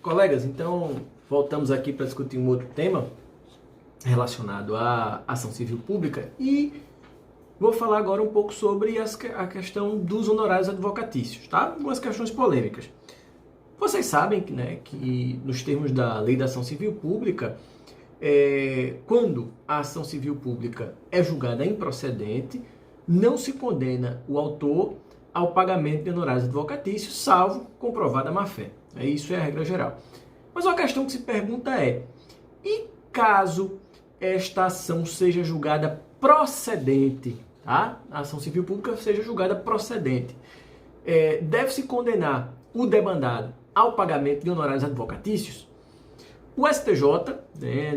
Colegas, então voltamos aqui para discutir um outro tema relacionado à ação civil pública e vou falar agora um pouco sobre a questão dos honorários advocatícios, tá? Algumas questões polêmicas. Vocês sabem que nos termos da Lei da Ação Civil Pública, quando a ação civil pública é julgada improcedente, não se condena o autor ao pagamento de honorários advocatícios, salvo comprovada má-fé. Isso é a regra geral. Mas uma questão que se pergunta e caso esta ação seja julgada procedente, tá? A ação civil pública seja julgada procedente, deve-se condenar o demandado ao pagamento de honorários advocatícios? O STJ,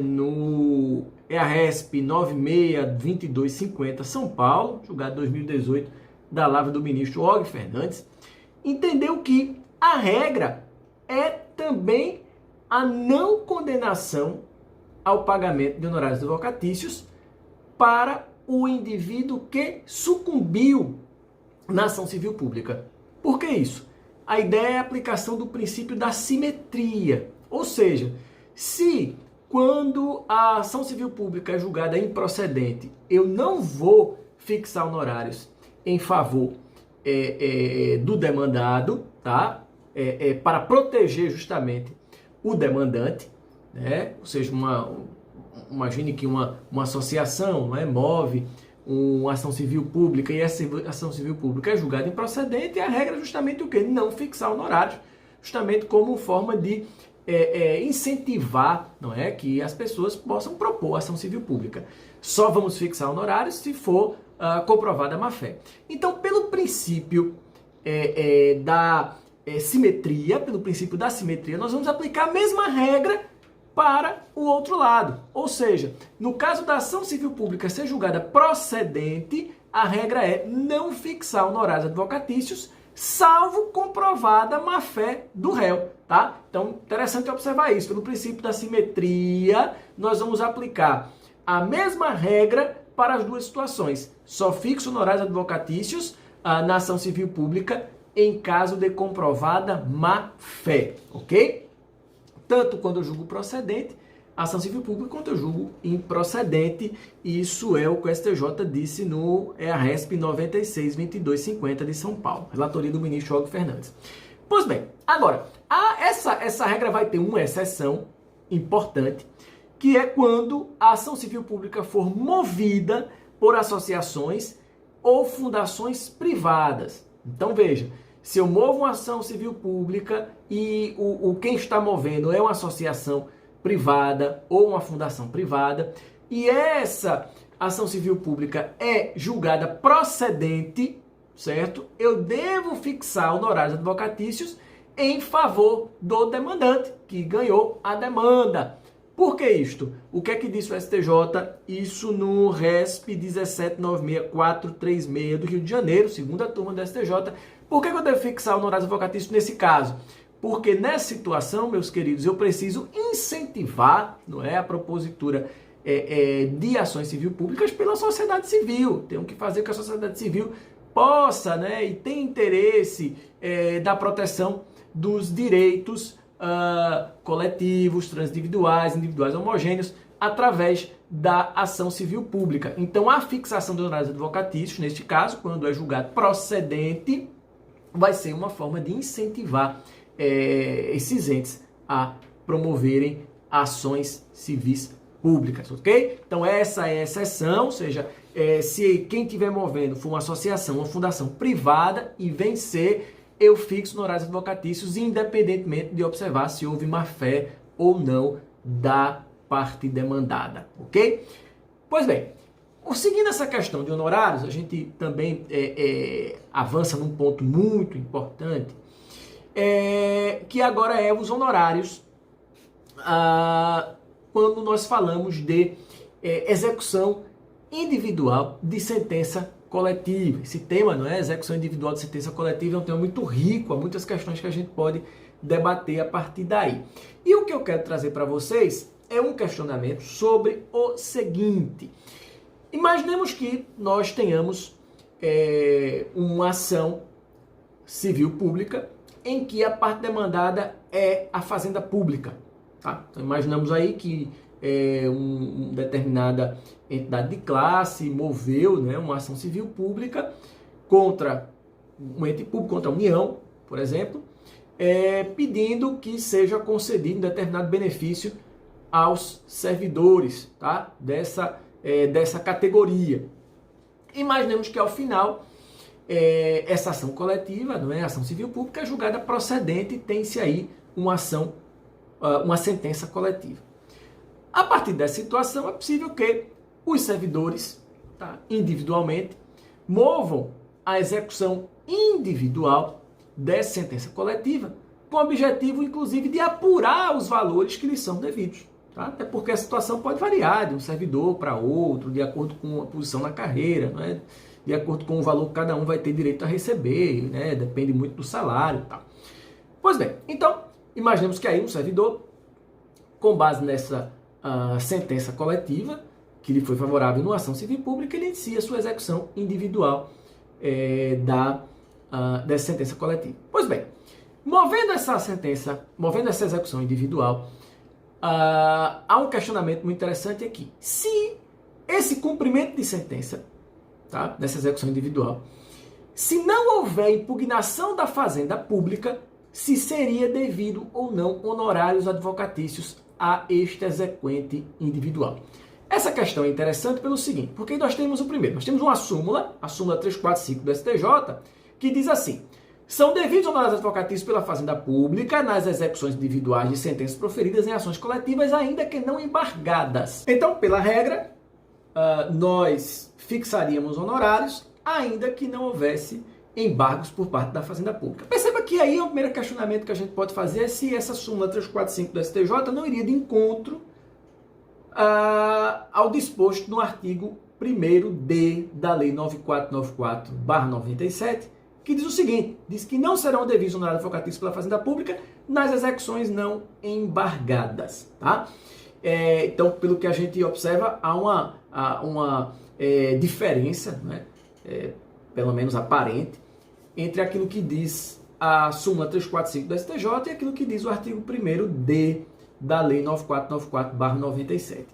no EARESP 962250 São Paulo, julgado 2018, da lavra do ministro Og Fernandes, entendeu que a regra é também a não condenação ao pagamento de honorários advocatícios para o indivíduo que sucumbiu na ação civil pública. Por que isso? A ideia é a aplicação do princípio da simetria, ou seja, se quando a ação civil pública é julgada improcedente, eu não vou fixar honorários em favor do demandado, tá? Para proteger justamente o demandante, né? Ou seja, imagine que uma associação move uma ação civil pública e essa ação civil pública é julgada improcedente e a regra é justamente o quê? Não fixar honorários, justamente como forma de incentivar que as pessoas possam propor ação civil pública. Só vamos fixar honorários se for comprovada a má-fé. Então, pelo princípio da simetria, nós vamos aplicar a mesma regra para o outro lado. Ou seja, no caso da ação civil pública ser julgada procedente, a regra é não fixar honorários advocatícios, salvo comprovada má-fé do réu, tá? Então, interessante observar isso. Pelo princípio da simetria, nós vamos aplicar a mesma regra para as duas situações. Só fixo honorários advocatícios na ação civil pública em caso de comprovada má-fé, ok? Tanto quando eu julgo procedente, ação civil pública, quanto eu julgo improcedente. Isso é o que o STJ disse no EARESP 962250 de São Paulo, relatoria do ministro Og Fernandes. Pois bem, agora, essa regra vai ter uma exceção importante, que é quando a ação civil pública for movida por associações ou fundações privadas. Então veja, se eu movo uma ação civil pública e quem está movendo é uma associação privada ou uma fundação privada, e essa ação civil pública é julgada procedente, certo? Eu devo fixar honorários advocatícios em favor do demandante, que ganhou a demanda. Por que isto? O que é que disse o STJ? Isso no RESP 1796436 do Rio de Janeiro, segunda turma do STJ. Por que eu devo fixar honorários advocatícios nesse caso? Porque nessa situação, meus queridos, eu preciso incentivar a propositura de ações civil públicas pela sociedade civil. Tenho que fazer com que a sociedade civil possa e tenha interesse da proteção dos direitos coletivos, transindividuais, individuais homogêneos, através da ação civil pública. Então, a fixação de honorários advocatícios, neste caso, quando é julgado procedente, vai ser uma forma de incentivar esses entes a promoverem ações civis públicas, ok? Então, essa é a exceção, ou seja, se quem estiver movendo for uma associação, uma fundação privada e vencer, eu fixo honorários advocatícios, independentemente de observar se houve má-fé ou não da parte demandada, ok? Pois bem, seguindo essa questão de honorários, a gente também avança num ponto muito importante, que agora é os honorários quando nós falamos de execução individual de sentença coletiva. Esse tema, execução individual de sentença coletiva, é um tema muito rico, há muitas questões que a gente pode debater a partir daí. E o que eu quero trazer para vocês é um questionamento sobre o seguinte: imaginemos que nós tenhamos uma ação civil pública em que a parte demandada é a fazenda pública. Tá? Então, imaginamos aí que uma determinada entidade de classe moveu, né, uma ação civil pública contra um ente público, contra a União, por exemplo, pedindo que seja concedido um determinado benefício aos servidores, tá, dessa categoria. Imaginemos que ao final essa ação coletiva, não é, ação civil pública, é julgada procedente e tem-se aí uma sentença coletiva. A partir dessa situação é possível que os servidores, tá, individualmente, movam a execução individual dessa sentença coletiva, com o objetivo, inclusive, de apurar os valores que lhes são devidos. Tá? Até porque a situação pode variar de um servidor para outro, de acordo com a posição na carreira, não é? De acordo com o valor que cada um vai ter direito a receber, né? Depende muito do salário. Tá? Pois bem, então, imaginemos que aí um servidor, com base nessa sentença coletiva, que lhe foi favorável numa ação civil pública, ele inicia a sua execução individual dessa sentença coletiva. Pois bem, movendo essa execução individual, há um questionamento muito interessante aqui. Se esse cumprimento de sentença, tá, dessa execução individual, se não houver impugnação da fazenda pública, se seria devido ou não honorários advocatícios a este exequente individual. Essa questão é interessante pelo seguinte, porque nós temos o primeiro, nós temos uma súmula, a súmula 345 do STJ, que diz assim: são devidos honorários advocatícios pela fazenda pública nas execuções individuais de sentenças proferidas em ações coletivas, ainda que não embargadas. Então, pela regra, nós fixaríamos honorários, ainda que não houvesse embargos por parte da fazenda pública. Perceba que aí o primeiro questionamento que a gente pode fazer é se essa súmula 345 do STJ não iria de encontro ao disposto no artigo 1º-D da Lei 9494/97, que diz o seguinte, diz que não serão devidos honorários advocatícios pela fazenda pública nas execuções não embargadas. Tá? Então, pelo que a gente observa, há uma diferença, né, pelo menos aparente, entre aquilo que diz a súmula 345 do STJ e aquilo que diz o artigo 1º-D da Lei 9494/97.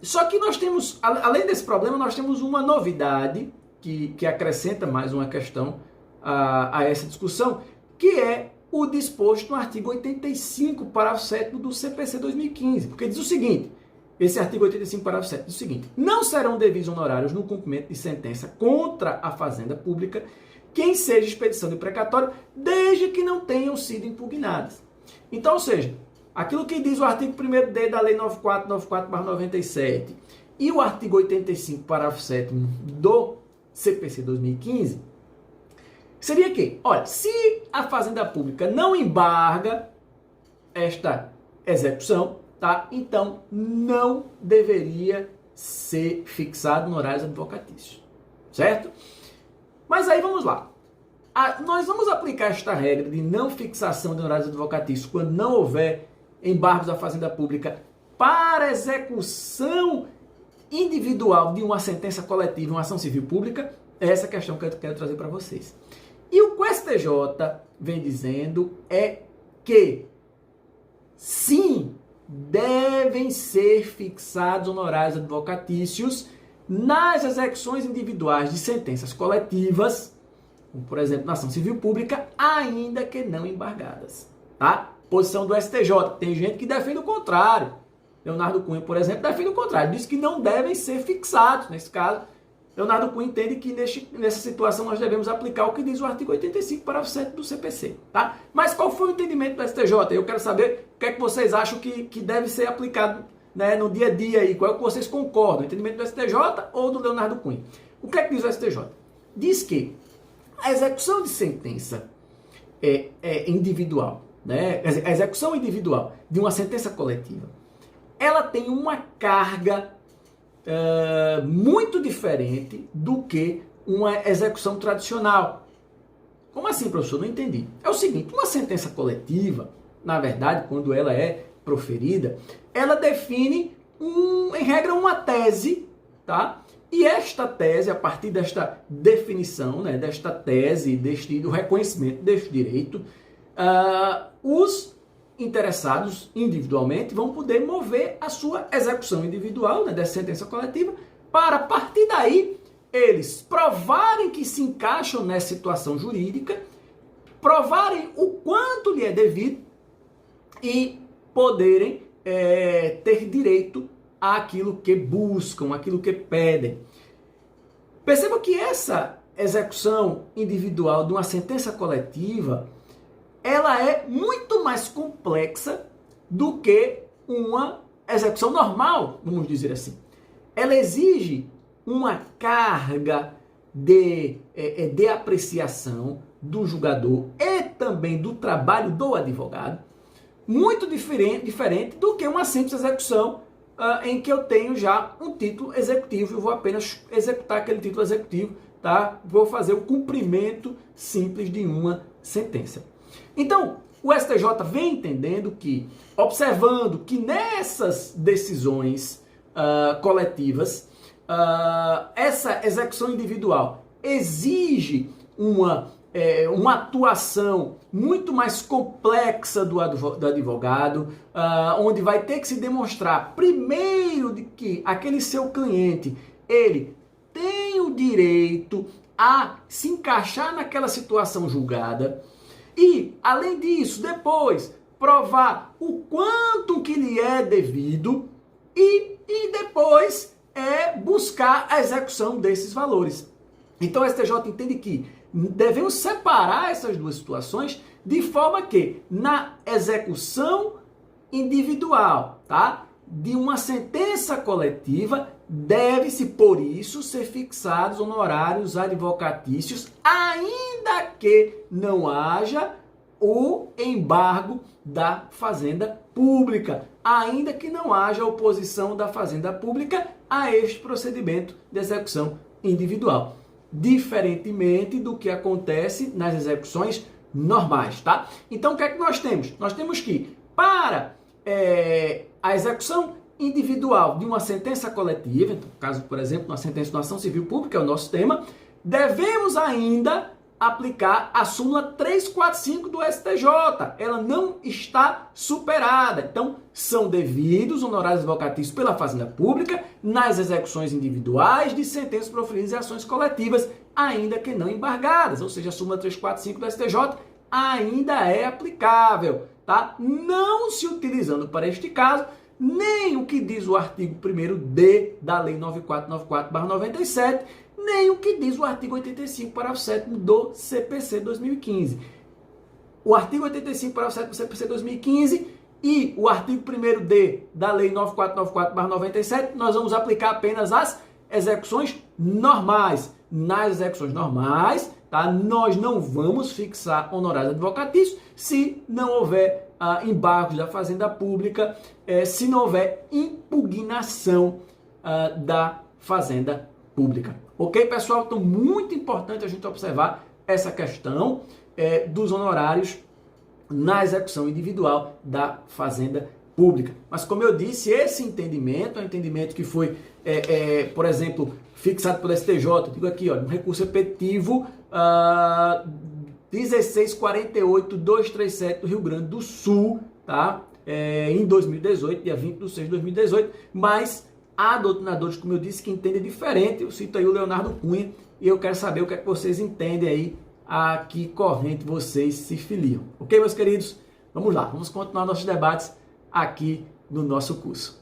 Só que nós temos, além desse problema, nós temos uma novidade que acrescenta mais uma questão a essa discussão, que é o disposto no artigo 85, parágrafo 7º do CPC 2015, porque diz o seguinte, esse artigo 85, parágrafo 7 diz o seguinte: não serão devidos honorários no cumprimento de sentença contra a fazenda pública quem seja expedição de precatório, desde que não tenham sido impugnadas. Então, ou seja, aquilo que diz o artigo 1º-D da Lei 9494/97 e o artigo 85, parágrafo 7º do CPC 2015, seria que, olha, se a fazenda pública não embarga esta execução, tá? Então não deveria ser fixado honorários advocatícios, certo? Mas aí vamos lá. Nós vamos aplicar esta regra de não fixação de honorários advocatícios quando não houver embargos da fazenda pública para execução individual de uma sentença coletiva, uma ação civil pública. É essa questão que eu quero trazer para vocês. E o que o STJ vem dizendo é que sim, devem ser fixados honorários advocatícios nas execuções individuais de sentenças coletivas, como, por exemplo, na ação civil pública, ainda que não embargadas. Tá? Posição do STJ. Tem gente que defende o contrário. Leonardo Cunha, por exemplo, defende o contrário. Diz que não devem ser fixados. Nesse caso, Leonardo Cunha entende que nessa situação nós devemos aplicar o que diz o artigo 85, parágrafo 7 do CPC. Tá? Mas qual foi o entendimento do STJ? Eu quero saber o que é que vocês acham que deve ser aplicado, né, no dia a dia aí. Qual é o que vocês concordam? O entendimento do STJ ou do Leonardo Cunha? O que é que diz o STJ? Diz que a execução de sentença individual, né, a execução individual de uma sentença coletiva, ela tem uma carga muito diferente do que uma execução tradicional. Como assim, professor? Não entendi. É o seguinte, uma sentença coletiva, na verdade, quando ela é proferida, ela define, em regra, uma tese, tá? E esta tese, a partir desta definição, né, desta tese, do reconhecimento deste direito, os interessados individualmente vão poder mover a sua execução individual, né, dessa sentença coletiva, para, a partir daí, eles provarem que se encaixam nessa situação jurídica, provarem o quanto lhe é devido e poderem ter direito àquilo que buscam, àquilo que pedem. Perceba que essa execução individual de uma sentença coletiva, ela é muito mais complexa do que uma execução normal, vamos dizer assim. Ela exige uma carga de apreciação do julgador e também do trabalho do advogado, muito diferente do que uma simples execução em que eu tenho já um título executivo, eu vou apenas executar aquele título executivo, tá? Vou fazer o cumprimento simples de uma sentença. Então, o STJ vem entendendo que, observando que nessas decisões coletivas, essa execução individual exige uma atuação muito mais complexa do advogado, onde vai ter que se demonstrar, primeiro, de que aquele seu cliente, ele tem o direito a se encaixar naquela situação julgada e, além disso, depois provar o quanto que lhe é devido e depois buscar a execução desses valores. Então, o STJ entende que devemos separar essas duas situações de forma que, na execução individual, tá, de uma sentença coletiva, deve-se, por isso, ser fixados honorários advocatícios, ainda que não haja o embargo da Fazenda Pública, ainda que não haja oposição da Fazenda Pública a este procedimento de execução individual, diferentemente do que acontece nas execuções normais, tá? Então, o que é que nós temos? Nós temos que, para a execução individual de uma sentença coletiva, no caso, por exemplo, uma sentença de uma ação civil pública, é o nosso tema, devemos ainda aplicar a súmula 345 do STJ. Ela não está superada. Então, são devidos honorários advocatícios pela Fazenda Pública nas execuções individuais de sentenças proferidas e ações coletivas, ainda que não embargadas. Ou seja, a súmula 345 do STJ ainda é aplicável, tá? Não se utilizando para este caso nem o que diz o artigo 1º-D da Lei 9494/97, nem o que diz o artigo 85, parágrafo 7º do CPC 2015. O artigo 85, parágrafo 7º do CPC 2015 e o artigo 1º-D da Lei 9494/97, nós vamos aplicar apenas as execuções normais. Nas execuções normais, tá, nós não vamos fixar honorários advocatícios se não houver embargos da Fazenda Pública, se não houver impugnação da Fazenda Pública. Ok, pessoal? Então, muito importante a gente observar essa questão dos honorários na execução individual da Fazenda Pública. Mas, como eu disse, esse entendimento é um entendimento que foi, por exemplo, fixado pelo STJ, digo aqui, ó, no recurso repetitivo 1648-237 do Rio Grande do Sul, tá? Em 2018, dia 20 de 6 de 2018, mas há doutrinadores, como eu disse, que entendem diferente. Eu cito aí o Leonardo Cunha e eu quero saber o que é que vocês entendem aí, a que corrente vocês se filiam. Ok, meus queridos? Vamos lá, vamos continuar nossos debates aqui no nosso curso.